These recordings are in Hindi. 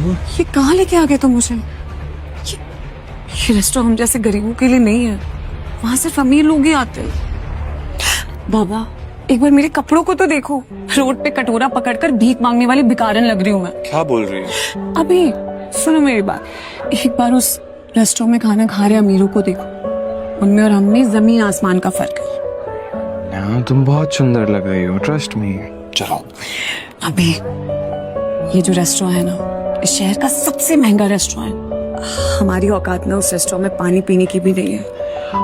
ये कहाँ लेके आ गए तुम मुझे? ये रेस्टोरेंट हम जैसे गरीबों के लिए नहीं है, वहां सिर्फ अमीर लोग ही आते हैं। बाबा एक बार मेरे कपड़ों को तो देखो, रोड पे कटोरा पकड़कर भीख मांगने वाली भिखारन लग रही हूँ मैं। क्या बोल रही है? अभी सुनो मेरी बात, एक बार उस रेस्टोरेंट में खाना खा रहे अमीरों को देखो, उनमें और हममें जमीन आसमान का फर्क है। हाँ, तुम बहुत सुंदर लग रही हो, ट्रस्ट मी। चलो। अभी ये जो रेस्टोरेंट है ना, इस शहर का सबसे महंगा रेस्टोरेंट, हमारी औकात में उस रेस्टोरेंट में पानी पीने की भी नहीं है।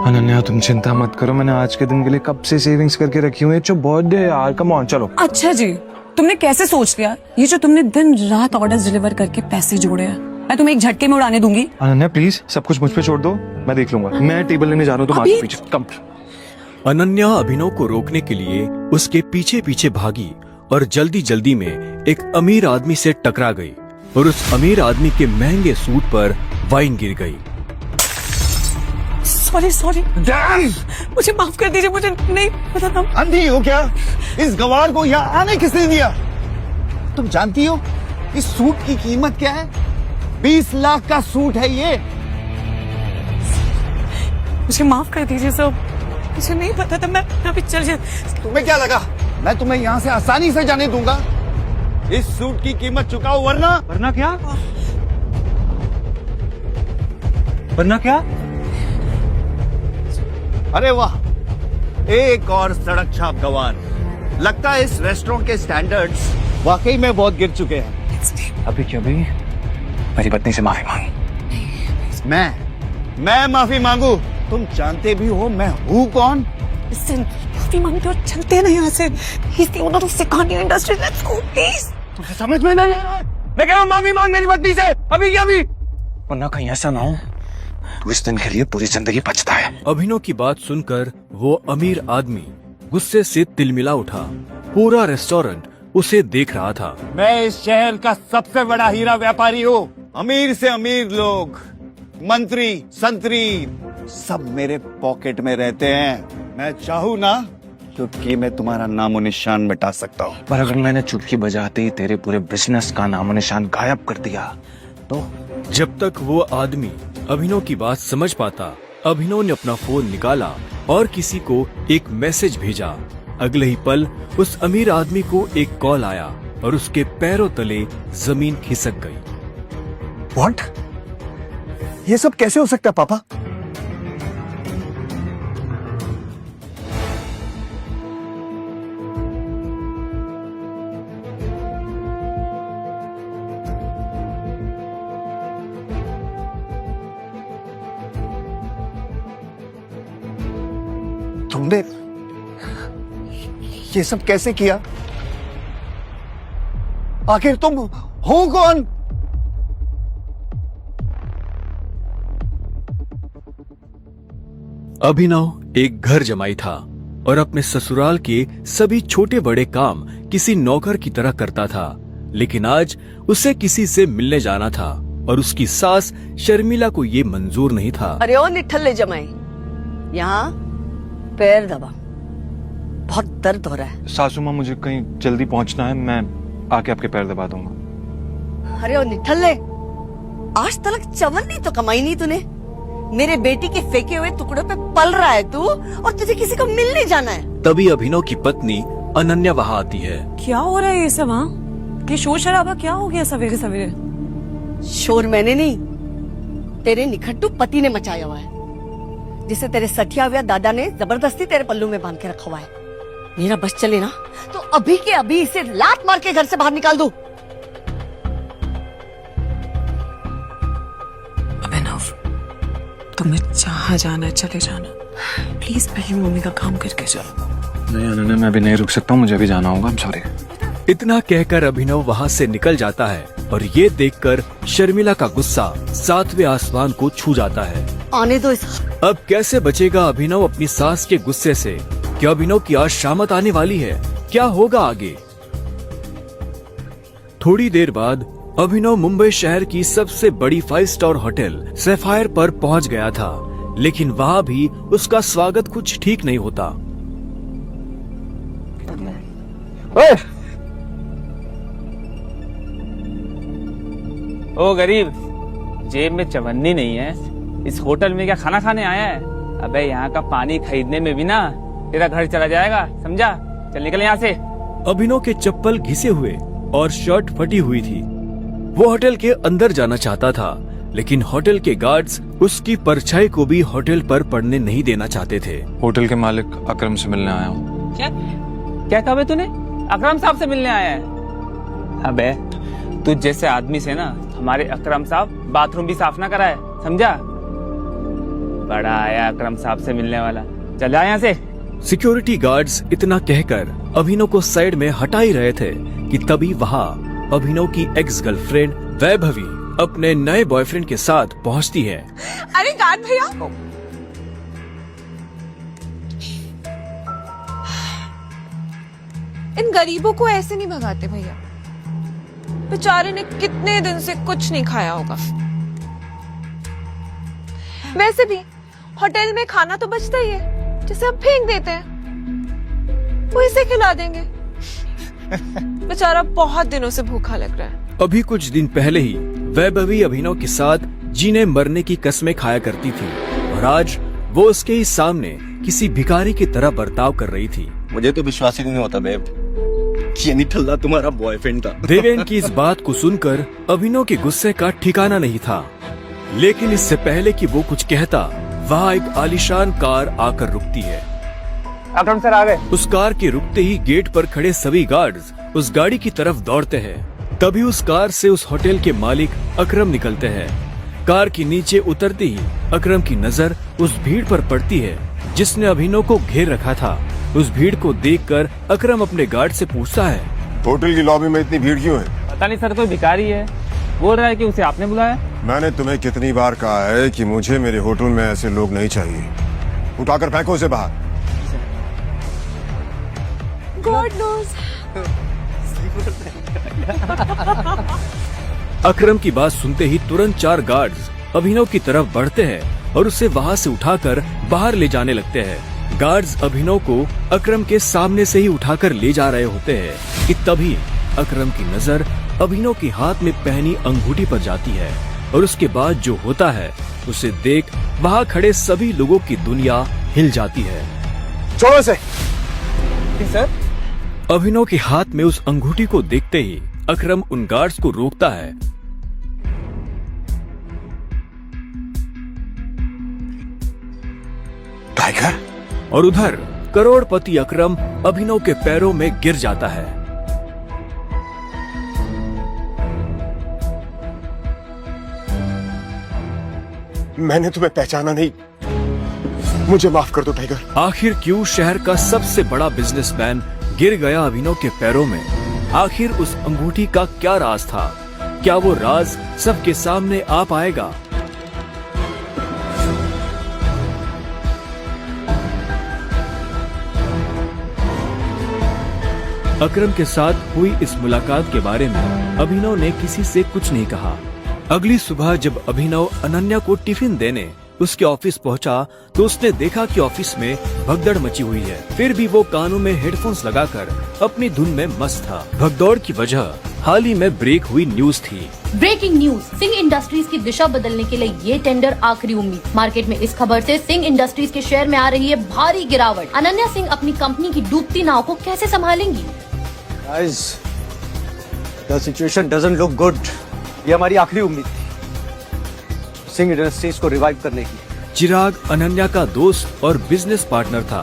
अनन्या तुम चिंता मत करो, मैंने आज के दिन के लिए कब से सेविंग्स करके रखी हुई है। जो बर्थडे है यार, कम ऑन चलो। अच्छा जी, तुमने कैसे सोच लिया? ये जो तुमने दिन रात ऑर्डर्स डिलीवर करके पैसे जोड़े हैं, मैं तुम्हें एक झटके में उड़ाने दूंगी। अनन्या प्लीज सब कुछ मुझ पे छोड़ दो, मैं देख लूंगा। मैं टेबल लेने जा रहा हूँ, तुम आगे पीछे कम। अनन्या अभिनव को रोकने के लिए उसके पीछे पीछे भागी और जल्दी जल्दी में एक अमीर आदमी से टकरा गई और उस अमीर आदमी के महंगे सूट पर वाइन गिर गई। सॉरी सॉरी, मुझे माफ कर दीजिए, मुझे नहीं पता था। अंधी हो क्या? इस गवार को यहाँ आने किसने दिया? तुम जानती हो इस सूट की कीमत क्या है? 20 लाख का सूट है ये। मुझे माफ कर दीजिए सर, मुझे नहीं पता था। मैं अभी चल जाती। तुम्हें क्या लगा मैं तुम्हें यहाँ से आसानी से जाने दूंगा? इस सूट की कीमत चुकाओ वरना। वरना क्या? वरना क्या? अरे वाह, एक और सड़क छाप गवार। लगता है इस रेस्टोरेंट के स्टैंडर्ड्स वाकई में बहुत गिर चुके हैं। अभी क्या भाई, मेरी पत्नी से माफी मांग। मैं माफी मांगू? तुम जानते भी हो मैं हूँ कौन? माफी मांगते और चलते नहीं यहाँ से। He's the owner of Sikania Industries. Let's go, please. तुम्हें समझ में नहीं आ रहा? मैं कह रहा हूँ माफी मांग मेरी पत्नी से, अभी क्या अभी। वरना कहीं ऐसा ना हो तू इस दिन के लिए पूरी जिंदगी पछता है। अभिनव की बात सुनकर वो अमीर आदमी गुस्से से तिलमिला उठा। पूरा रेस्टोरेंट उसे देख रहा था। मैं इस शहर का सबसे बड़ा हीरा व्यापारी हूँ। अमीर से अमीर लोग, मंत्री, संतरी सब मेरे पॉकेट में रहते हैं। मैं चाहूँ ना चुटकी में तुम्हारा नामो निशान मिटा सकता हूँ। पर अगर मैंने चुटकी बजाते ही तेरे पूरे बिजनेस का नामो निशान गायब कर दिया तो? जब तक वो आदमी अभिनव की बात समझ पाता, अभिनव ने अपना फोन निकाला और किसी को एक मैसेज भेजा। अगले ही पल उस अमीर आदमी को एक कॉल आया और उसके पैरों तले जमीन खिसक गई। व्हाट? ये सब कैसे हो सकता है पापा? तुमने ये सब कैसे किया? आखिर तुम हो कौन? अभिनव एक घर जमाई था और अपने ससुराल के सभी छोटे बड़े काम किसी नौकर की तरह करता था। लेकिन आज उसे किसी से मिलने जाना था और उसकी सास शर्मिला को ये मंजूर नहीं था। अरे ओ निठल्ले जमाई, यहाँ पैर दबा, बहुत दर्द हो रहा है। सासू माँ मुझे कहीं जल्दी पहुंचना है, मैं आके आपके पैर दबा दूंगा। अरे ओ निठल्ले, आज तक चवन्नी तो कमाई नहीं तूने। मेरे बेटी के फेंके हुए टुकड़ों पे पल रहा है तू, और तुझे किसी को मिलने जाना है। तभी अभिनव की पत्नी अनन्या वहाँ आती है। क्या हो रहा है ये सब? हाँ, ये शोर शराबा क्या हो गया सवेरे सवेरे? शोर मैंने नहीं, तेरे निखट्टू पति ने मचाया हुआ है, जिसे तेरे सठिया हुआ दादा ने जबरदस्ती तेरे पल्लू में बांध के रखा हुआ है। मेरा बस चले ना तो अभी के अभी इसे लात मार के घर से बाहर निकाल दो। अभिनव, तुम्हें जहाँ जाना है चले जाना, प्लीज पहले मम्मी का काम करके जाओ। नहीं अनन्या, मैं अभी नहीं रुक सकता हूँ, मुझे अभी जाना होगा। सॉरी। इतना कहकर अभिनव वहाँ से निकल जाता है और ये देखकर शर्मिला का गुस्सा 7वें आसमान को छू जाता है। आने दो इस। अब कैसे बचेगा अभिनव अपनी सास के गुस्से से? क्या अभिनव की आज शामत आने वाली है? क्या होगा आगे? थोड़ी देर बाद अभिनव मुंबई शहर की सबसे बड़ी 5 स्टार होटल सैफायर पर पहुंच गया था, लेकिन वहां भी उसका स्वागत कुछ ठीक नहीं होता। ओ गरीब, जेब में चवन्नी नहीं है, इस होटल में क्या खाना खाने आया है? अबे यहाँ का पानी खरीदने में भी ना तेरा घर चला जाएगा, समझा? चल निकल यहाँ से। अभिनव के चप्पल घिसे हुए और शर्ट फटी हुई थी। वो होटल के अंदर जाना चाहता था, लेकिन होटल के गार्ड्स उसकी परछाई को भी होटल पर पड़ने नहीं देना चाहते थे। होटल के मालिक अकरम से मिलने आया हूँ। क्या कहा बे तूने? अकरम साहब से मिलने आया है? अबे तू जैसे आदमी से ना हमारे अकरम साहब बाथरूम भी साफ ना कराए, समझा? बड़ा आया अकरम साहब से मिलने वाला, चल जा यहाँ से। सिक्योरिटी गार्ड्स इतना कहकर अभिनव को साइड में हटा ही रहे थे कि तभी वहाँ अभिनव की एक्स गर्लफ्रेंड वैभवी अपने नए बॉयफ्रेंड के साथ पहुँचती है। अरे गार्ड भैया, इन गरीबों को ऐसे नहीं भगाते भैया। बेचारे ने कितने दिन से कुछ नहीं खाया होगा। वैसे भी होटल में खाना तो बचता ही है, जिसे आप फेंक देते हैं, वो इसे खिला देंगे। बेचारा बहुत दिनों से भूखा लग रहा है। अभी कुछ दिन पहले ही वैभवी अभिनव के साथ जीने मरने की कसमें खाया करती थी और आज वो उसके ही सामने किसी भिखारी की तरह बर्ताव कर रही थी। मुझे तो विश्वास ही नहीं होता बेब कि ये निठल्ला तुम्हारा बॉयफ्रेंड था। देवेन की इस बात को सुनकर अभिनव के गुस्से का ठिकाना नहीं था, लेकिन इससे पहले कि वो कुछ कहता, वहाँ एक आलीशान कार आकर रुकती है। अकरम सर आ गए। उस कार के रुकते ही गेट पर खड़े सभी गार्ड्स उस गाड़ी की तरफ दौड़ते हैं। तभी उस कार से उस होटल के मालिक अकरम निकलते हैं। कार के नीचे उतरते ही अकरम की नजर उस भीड़ पर पड़ती है जिसने अभिनव को घेर रखा था। उस भीड़ को देखकर अकरम अपने गार्ड से पूछता है, होटल की लॉबी में इतनी भीड़ क्यों है? पता नहीं सर, कोई भिखारी है, बोल रहा है कि उसे आपने बुलाया। मैंने तुम्हें कितनी बार कहा है कि मुझे मेरे होटल में ऐसे लोग नहीं चाहिए। उठाकर फेंको उसे बाहर। God knows. अकरम की बात सुनते ही तुरंत 4 गार्ड्स अभिनव की तरफ बढ़ते हैं और उसे वहाँ से उठाकर बाहर ले जाने लगते हैं। गार्ड्स अभिनव को अकरम के सामने से ही उठाकर ले जा रहे होते हैं कि तभी अकरम की नजर अभिनव के हाथ में पहनी अंगूठी पर जाती है और उसके बाद जो होता है उसे देख वहाँ खड़े सभी लोगों की दुनिया हिल जाती है। छोड़ो इसे। सर, अभिनव के हाथ में उस अंगूठी को देखते ही अकरम उन गार्ड्स को रोकता है। टाइगर। और उधर करोड़पति अकरम अभिनव के पैरों में गिर जाता है। मैंने तुम्हें पहचाना नहीं, मुझे माफ कर दो टाइगर। आखिर क्यों शहर का सबसे बड़ा बिजनेसमैन गिर गया अभिनव के पैरों में? आखिर उस अंगूठी का क्या राज था? क्या वो राज सबके सामने आ पाएगा? अकरम के साथ हुई इस मुलाकात के बारे में अभिनव ने किसी से कुछ नहीं कहा। अगली सुबह जब अभिनव अनन्या को टिफिन देने उसके ऑफिस पहुंचा तो उसने देखा कि ऑफिस में भगदड़ मची हुई है। फिर भी वो कानों में हेडफोन्स लगाकर अपनी धुन में मस्त था। भगदौड़ की वजह हाल ही में ब्रेक हुई न्यूज थी। ब्रेकिंग न्यूज, सिंह इंडस्ट्रीज की दिशा बदलने के लिए ये टेंडर आखिरी उम्मीद। मार्केट में इस खबर से सिंह इंडस्ट्रीज के शेयर में आ रही है भारी गिरावट। अनन्या सिंह अपनी कंपनी की डूबती नाव को कैसे संभालेंगी? Guys, the situation doesn't look good. ये हमारी आखिरी उम्मीद थी सिंह इंडस्ट्रीज को रिवाइव करने की। चिराग अनन्या का दोस्त और बिजनेस पार्टनर था।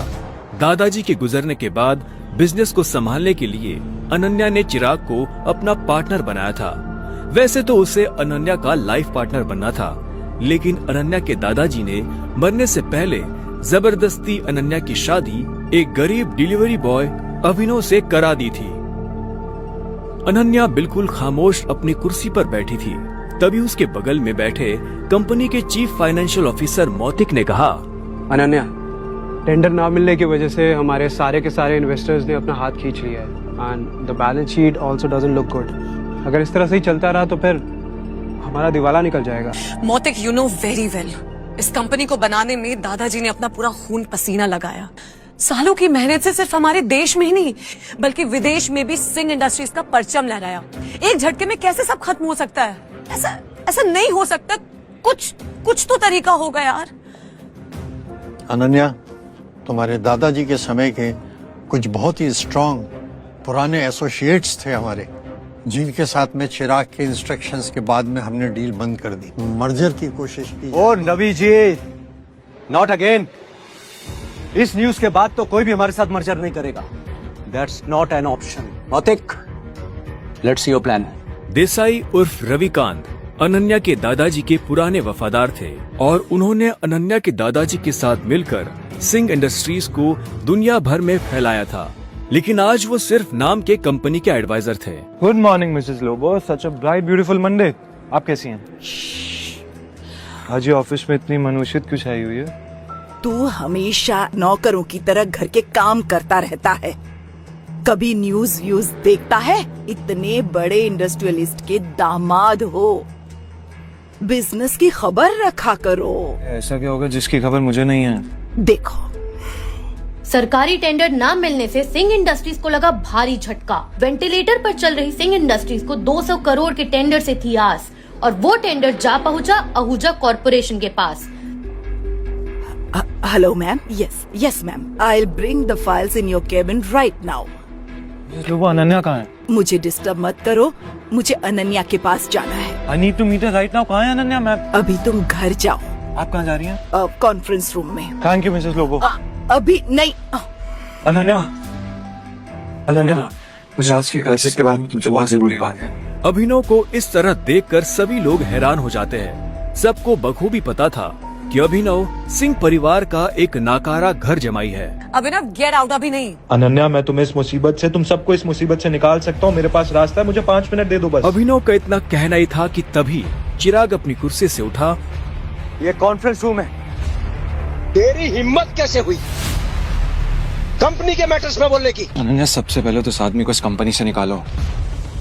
दादाजी के गुजरने के बाद बिजनेस को संभालने के लिए अनन्या ने चिराग को अपना पार्टनर बनाया था। वैसे तो उसे अनन्या का लाइफ पार्टनर बनना था, लेकिन अनन्या के दादाजी ने मरने से पहले जबरदस्ती अनन्या की शादी एक गरीब डिलीवरी बॉय अभिनव से करा दी थी। अनन्या बिल्कुल खामोश अपनी कुर्सी पर बैठी थी। तभी उसके बगल में बैठे कंपनी के चीफ फाइनेंशियल ऑफिसर मौतिक ने कहा, अनन्या, टेंडर ना मिलने की वजह से हमारे सारे के सारे इन्वेस्टर्स ने अपना हाथ खींच लिया है and the balance sheet also doesn't look good. अगर इस तरह से ही चलता रहा तो फिर हमारा दिवाला निकल जाएगा। मोतिक, यू नो वेरी वेल, इस कंपनी को बनाने में दादाजी ने अपना पूरा खून पसीना लगाया। सालों की मेहनत से सिर्फ हमारे देश में ही नहीं बल्कि विदेश में भी सिंह इंडस्ट्रीज का परचम लहराया। एक झटके में कैसे सब खत्म हो सकता है? ऐसा ऐसा नहीं हो सकता। कुछ तो तरीका होगा यार। अनन्या, तुम्हारे दादाजी के समय के कुछ बहुत ही स्ट्रांग पुराने एसोसिएट्स थे हमारे, जिनके साथ में चिराग के इंस्ट्रक्शंस के बाद में हमने डील बंद कर दी, मर्जर की कोशिश की। ओ नबी जी, नॉट अगेन। इस न्यूज के बाद तो कोई भी हमारे साथ मर्जर नहीं करेगा। That's not an option. Nautik, let's see your plan. Desai उर्फ रविकांत अनन्या के दादाजी के पुराने वफादार थे और उन्होंने अनन्या के दादाजी के साथ मिलकर सिंह इंडस्ट्रीज को दुनिया भर में फैलाया था, लेकिन आज वो सिर्फ नाम के कंपनी के एडवाइजर थे। Good morning Mrs Lobo, such a bright beautiful Monday. आप कैसी हैं? आज ये ऑफिस में इतनी मनुष्यत क्यों छाई हुई है? तू हमेशा नौकरों की तरह घर के काम करता रहता है, कभी न्यूज व्यूज देखता है? इतने बड़े इंडस्ट्रियलिस्ट के दामाद हो, बिजनेस की खबर रखा करो। ऐसा क्या होगा जिसकी खबर मुझे नहीं है? देखो, सरकारी टेंडर न मिलने से सिंह इंडस्ट्रीज को लगा भारी झटका। वेंटिलेटर पर चल रही सिंह इंडस्ट्रीज को 200 करोड़ के टेंडर से थी आस, और वो टेंडर जा पहुंचा आहूजा कॉरपोरेशन के पास। Hello ma'am. Yes ma'am, I will bring the files in your cabin right now. Lobo, Ananya कहाँ है? मुझे डिस्टर्ब मत करो, मुझे अनन्या के पास जाना है। I need to meet her right now. कहाँ है अनन्या मैम? अभी तुम घर जाओ। आप कहाँ जा रही हैं? कॉन्फ्रेंस रूम में। Thank you Mrs Lobo. अभी नहीं। अनन्या, मुझे आज की क्राइसिस के बाद में तुमसे बहुत जरूरी बात है। अभिनव को इस तरह देखकर सभी लोग हैरान हो जाते हैं। सबको बखूबी पता था कि अभिनव सिंह परिवार का एक नाकारा घर जमाई है। अभिनव, गेट आउट। अभी नहीं। अनन्या, मैं तुम्हें इस मुसीबत से, तुम सबको इस मुसीबत से निकाल सकता हूँ। मेरे पास रास्ता है, मुझे 5 मिनट दे दो बस। अभिनव का इतना कहना ही था कि तभी चिराग अपनी कुर्सी से उठा। ये कॉन्फ्रेंस रूम है। तेरी हिम्मत कैसे हुई कंपनी के मैटर्स में बोलने की? अनन्या, सबसे पहले तो इस आदमी को इस कंपनी से निकालो।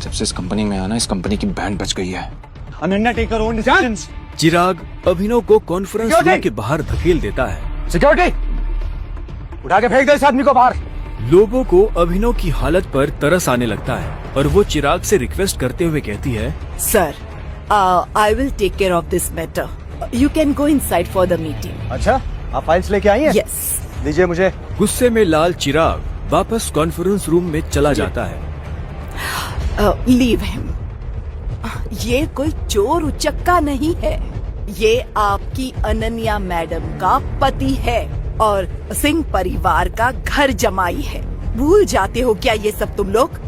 जब से इस कंपनी में आना, इस कंपनी की बैंड बच गई है। Ananya, take your own decisions. Chirag Abhinav को कॉन्फ्रेंस रूम के बाहर धकेल देता है। सिक्योरिटी, उठा के फेंक दो इस आदमी को बाहर। लोगों को अभिनव की हालत पर तरस आने लगता है और वो चिराग से रिक्वेस्ट करते हुए कहती है, sir, I will take care of this matter. You can go inside for the meeting. अच्छा, आप फाइल्स लेके आई हैं? यस। दीजिए मुझे। गुस्से में लाल चिराग वापस कॉन्फ्रेंस रूम में चला जाता है। Leave him. ये कोई चोर उचक्का नहीं है, ये आपकी अनन्या मैडम का पति है और सिंह परिवार का घर जमाई है। भूल जाते हो क्या ये सब तुम लोग?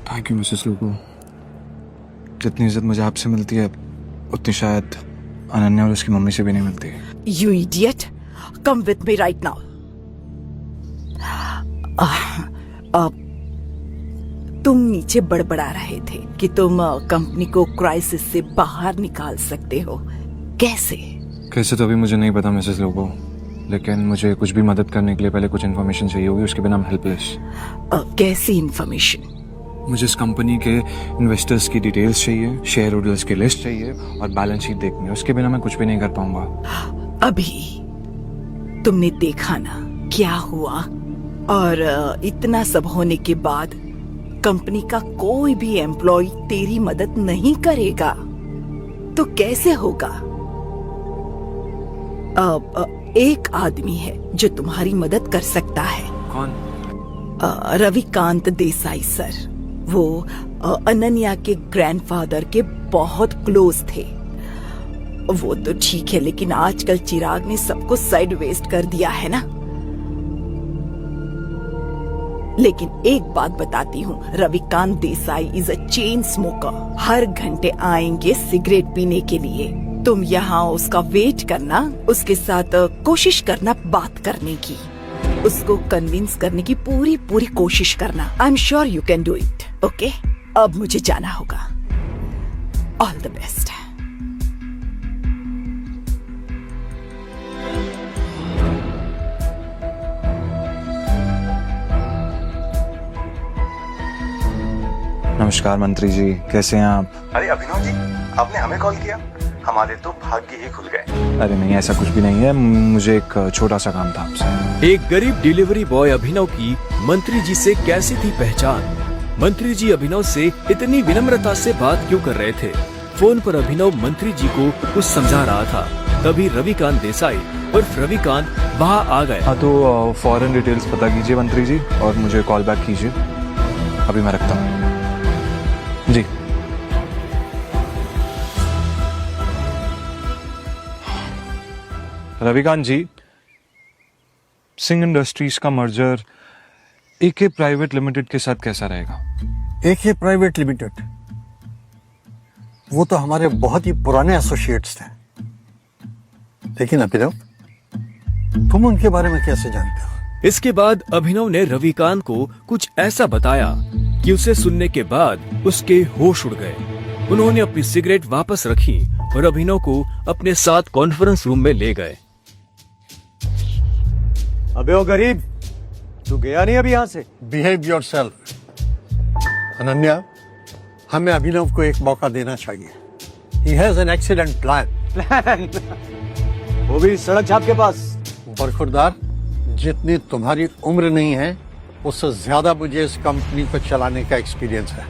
Thank you Mrs Lobo. जितनी इज्जत मुझे आपसे मिलती है, उतनी शायद अनन्या और उसकी मम्मी से भी नहीं मिलती। You idiot, come with me right now. तुम नीचे बड़बड़ा रहे थे कि तुम कंपनी को क्राइसिस से बाहर निकाल सकते हो। कैसे तो अभी मुझे नहीं पता मिसेस लोबो, लेकिन मुझे कुछ भी मदद करने के लिए पहले कुछ इन्फॉर्मेशन चाहिए होगी, उसके बिना I'm हेल्पलेस। कैसी इंफॉर्मेशन? मुझे इस कंपनी के इन्वेस्टर्स की डिटेल्स चाहिए, शेयर होल्डर्स की लिस्ट चाहिए और बैलेंस शीट देखनी है। उसके बिना मैं कुछ भी नहीं कर पाऊंगा। अभी तुमने देखा ना क्या हुआ, और इतना सब होने के बाद कंपनी का कोई भी एम्प्लॉय तेरी मदद नहीं करेगा तो कैसे होगा? एक आदमी है जो तुम्हारी मदद कर सकता है। कौन? रविकांत देसाई सर। वो अनन्या के ग्रैंडफादर के बहुत क्लोज थे। वो तो ठीक है, लेकिन आजकल चिराग ने सबको साइड वेस्ट कर दिया है ना। लेकिन एक बात बताती हूँ, Ravikant Desai is a chain smoker. हर घंटे आएंगे सिगरेट पीने के लिए। तुम यहाँ उसका वेट करना, उसके साथ कोशिश करना बात करने की, उसको कन्विंस करने की पूरी कोशिश करना। I am sure you can do it. Okay, अब मुझे जाना होगा। All the best. नमस्कार मंत्री जी, कैसे हैं आप? अरे अभिनव जी, आपने हमें कॉल किया? हमारे तो भाग्य ही खुल गए। अरे नहीं, ऐसा कुछ भी नहीं है। मुझे एक छोटा सा काम था आपसे। एक गरीब डिलीवरी बॉय अभिनव की मंत्री जी से कैसी थी पहचान? मंत्री जी अभिनव से इतनी विनम्रता से बात क्यों कर रहे थे? फोन पर अभिनव मंत्री जी को कुछ समझा रहा था। तभी रविकांत देसाई उर्फ रविकांत वहाँ आ गए। हाँ तो फॉरेन डिटेल्स पता कीजिए मंत्री जी और मुझे कॉल बैक कीजिए। अभी मैं रखता हूँ जी। रविकांत जी, सिंह इंडस्ट्रीज का मर्जर एके प्राइवेट लिमिटेड के साथ कैसा रहेगा? एके प्राइवेट लिमिटेड, वो तो हमारे बहुत ही पुराने एसोसिएट्स थे। लेकिन अभिनव, तुम उनके बारे में कैसे जानते हो? इसके बाद अभिनव ने रविकांत को कुछ ऐसा बताया कि उसे सुनने के बाद उसके होश उड़ गए। उन्होंने अपनी सिगरेट वापस रखी और अभिनव को अपने साथ कॉन्फ्रेंस रूम में ले गए। अबे ओ गरीब, तू गया नहीं अभी यहाँ से? Behave yourself. अनन्या, हमें अभिनव को एक मौका देना चाहिए। He has an excellent plan. वो भी सड़क छाप के पास। बरखुरदार, जितनी तुम्हारी उम्र नहीं है उससे ज्यादा मुझे इस कंपनी को चलाने का एक्सपीरियंस है।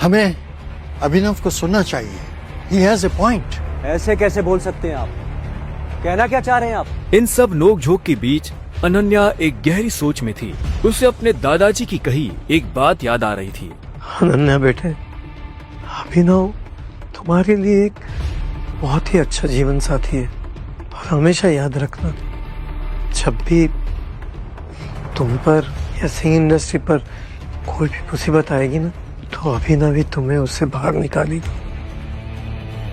हमें अभिनव को सुनना चाहिए। He has a point. ऐसे कैसे बोल सकते हैं आप? कहना क्या चाह रहे हैं आप? इन सब नोक-झोंक के बीच अनन्या एक गहरी सोच में थी। उसे अपने दादाजी की कही एक बात याद आ रही थी। अनन्या बेटे, अभिनव तुम्हारे लिए एक बहुत ही अच्छा जीवन साथी है और हमेशा याद रखना, जब भी तुम पर या सिंह इंडस्ट्री पर कोई भी मुसीबत आएगी ना, तो अभिनव ही तुम्हें उससे बाहर निकालेगी।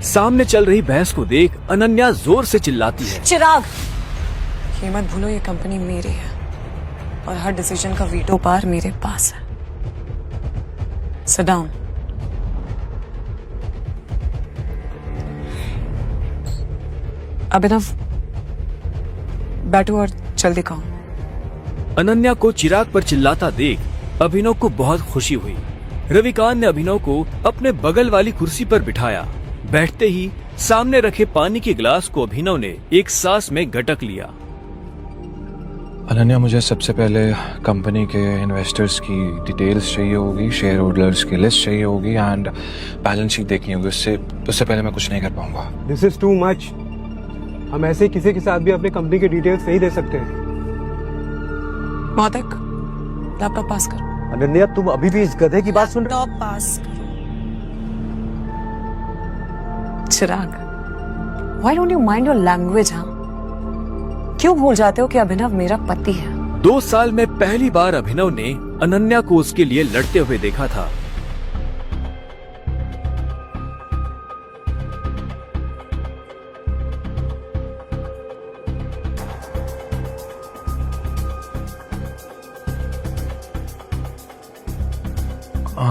सामने चल रही बहस को देख अनन्या जोर से चिल्लाती है। चिराग, ये मत भूलो ये कंपनी मेरी है और हर डिसीजन का वीटो पावर मेरे पास है। Sit down. अभिनव, बैठो और जल्दी खाओ। अनन्या को चिराग पर चिल्लाता देख अभिनव को बहुत खुशी हुई। रविकांत ने अभिनव को अपने बगल वाली कुर्सी पर बिठाया। बैठते ही सामने रखे पानी के गिलास को अभिनव ने एक सांस में घटक लिया। अनन्या, मुझे सबसे पहले कंपनी के इन्वेस्टर्स की डिटेल्स चाहिए होगी, शेयर होल्डर्स की लिस्ट चाहिए होगी एंड बैलेंस शीट देखनी होगी। उससे पहले मैं कुछ नहीं कर पाऊंगा। This is too much. हम ऐसे किसी के साथ भी अपने कंपनी के डिटेल्स नहीं दे सकते हैं। मौतिक, लैपटॉप पास कर। अनन्या, तुम अभी भी इस गधे की बात सुन रहे हो? लैपटॉप पास करो। Chirag, why don't you mind your language? हाँ, क्यों भूल जाते हो कि अभिनव मेरा पति है? 2 साल में पहली बार अभिनव ने अनन्या को उसके लिए लड़ते हुए देखा था।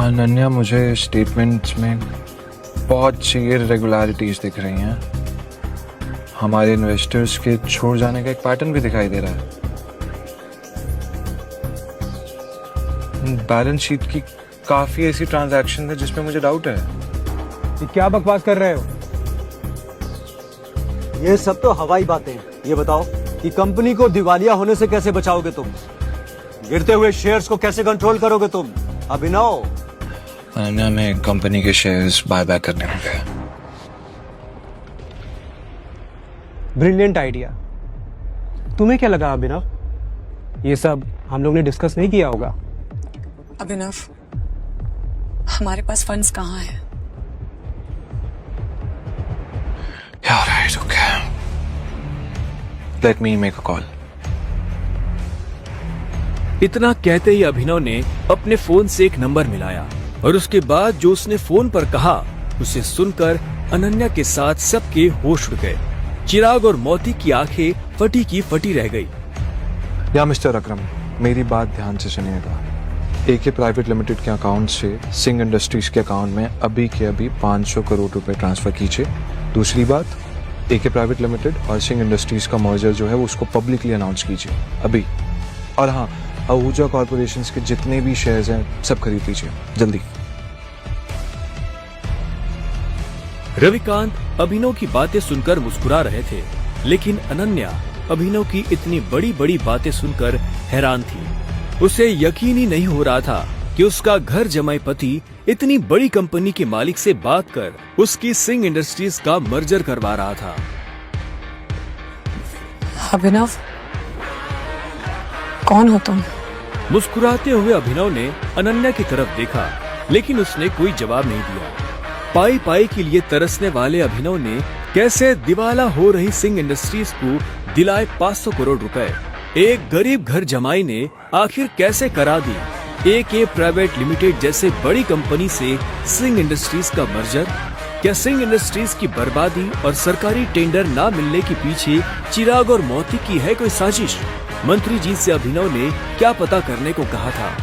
अनन्या, मुझे स्टेटमेंट्स में बहुत सी इरेगुलरिटीज दिख रही हैं। हमारे इन्वेस्टर्स के छोड़ जाने का एक पैटर्न भी दिखाई दे रहा है। बैलेंस शीट की काफी ऐसी ट्रांजैक्शन है जिसमें मुझे डाउट है। ये क्या बकवास कर रहे हो? ये सब तो हवाई बातें हैं। ये बताओ कि कंपनी को दिवालिया होने से कैसे बचाओगे तुम? गिरते हुए शेयर्स को कैसे कंट्रोल करोगे तुम? अभिनव, अनन्या, में कंपनी के शेयर्स बाय बैक करने होंगे। Brilliant idea. तुम्हें क्या लगा अभिनव? ये सब हम लोग ने डिस्कस नहीं किया होगा। अभिनव, हमारे पास फंड्स कहाँ हैं? Yeah, right, okay. Let me make a call. इतना कहते ही अभिनव ने अपने फोन से एक नंबर मिलाया और उसके बाद जो उसने फोन पर कहा उसे सुनकर अनन्या के साथ सबके होश उड़ गए। चिराग और मोती की आंखें फटी की फटी रह गई। या मिस्टर अकरम, मेरी बात ध्यान से सुनिएगा। एके प्राइवेट लिमिटेड के अकाउंट से सिंह इंडस्ट्रीज के अकाउंट में अभी के अभी 500 करोड़ रुपए ट्रांसफर कीजिए। दूसरी बात, एके प्राइवेट लिमिटेड और सिंह इंडस्ट्रीज का मर्जर जो है वो उसको पब्लिकली अनाउंस कीजिए अभी। और हाँ, आहूजा कॉर्पोरेशंस के जितने भी शेयर्स हैं सब खरीद लीजिए जल्दी। रविकांत अभिनव की बातें सुनकर मुस्कुरा रहे थे, लेकिन अनन्या अभिनव की इतनी बड़ी बड़ी बातें सुनकर हैरान थी। उसे यकीन ही नहीं हो रहा था कि उसका घर जमाई पति इतनी बड़ी कंपनी के मालिक से बात कर उसकी सिंह इंडस्ट्रीज का मर्जर करवा रहा था। अभिनव, कौन हो तुम? मुस्कुराते हुए अभिनव ने अनन्या की तरफ देखा, लेकिन उसने कोई जवाब नहीं दिया। पाई पाई के लिए तरसने वाले अभिनव ने कैसे दिवाला हो रही सिंह इंडस्ट्रीज को दिलाए 500 करोड़ रुपए। एक गरीब घर जमाई ने आखिर कैसे करा दी AK प्राइवेट लिमिटेड जैसे बड़ी कंपनी से सिंह इंडस्ट्रीज का मर्जर। क्या सिंह इंडस्ट्रीज की बर्बादी और सरकारी टेंडर ना मिलने के पीछे चिराग और मोती की है कोई साजिश? मंत्री जी से अभिनव ने क्या पता करने को कहा था?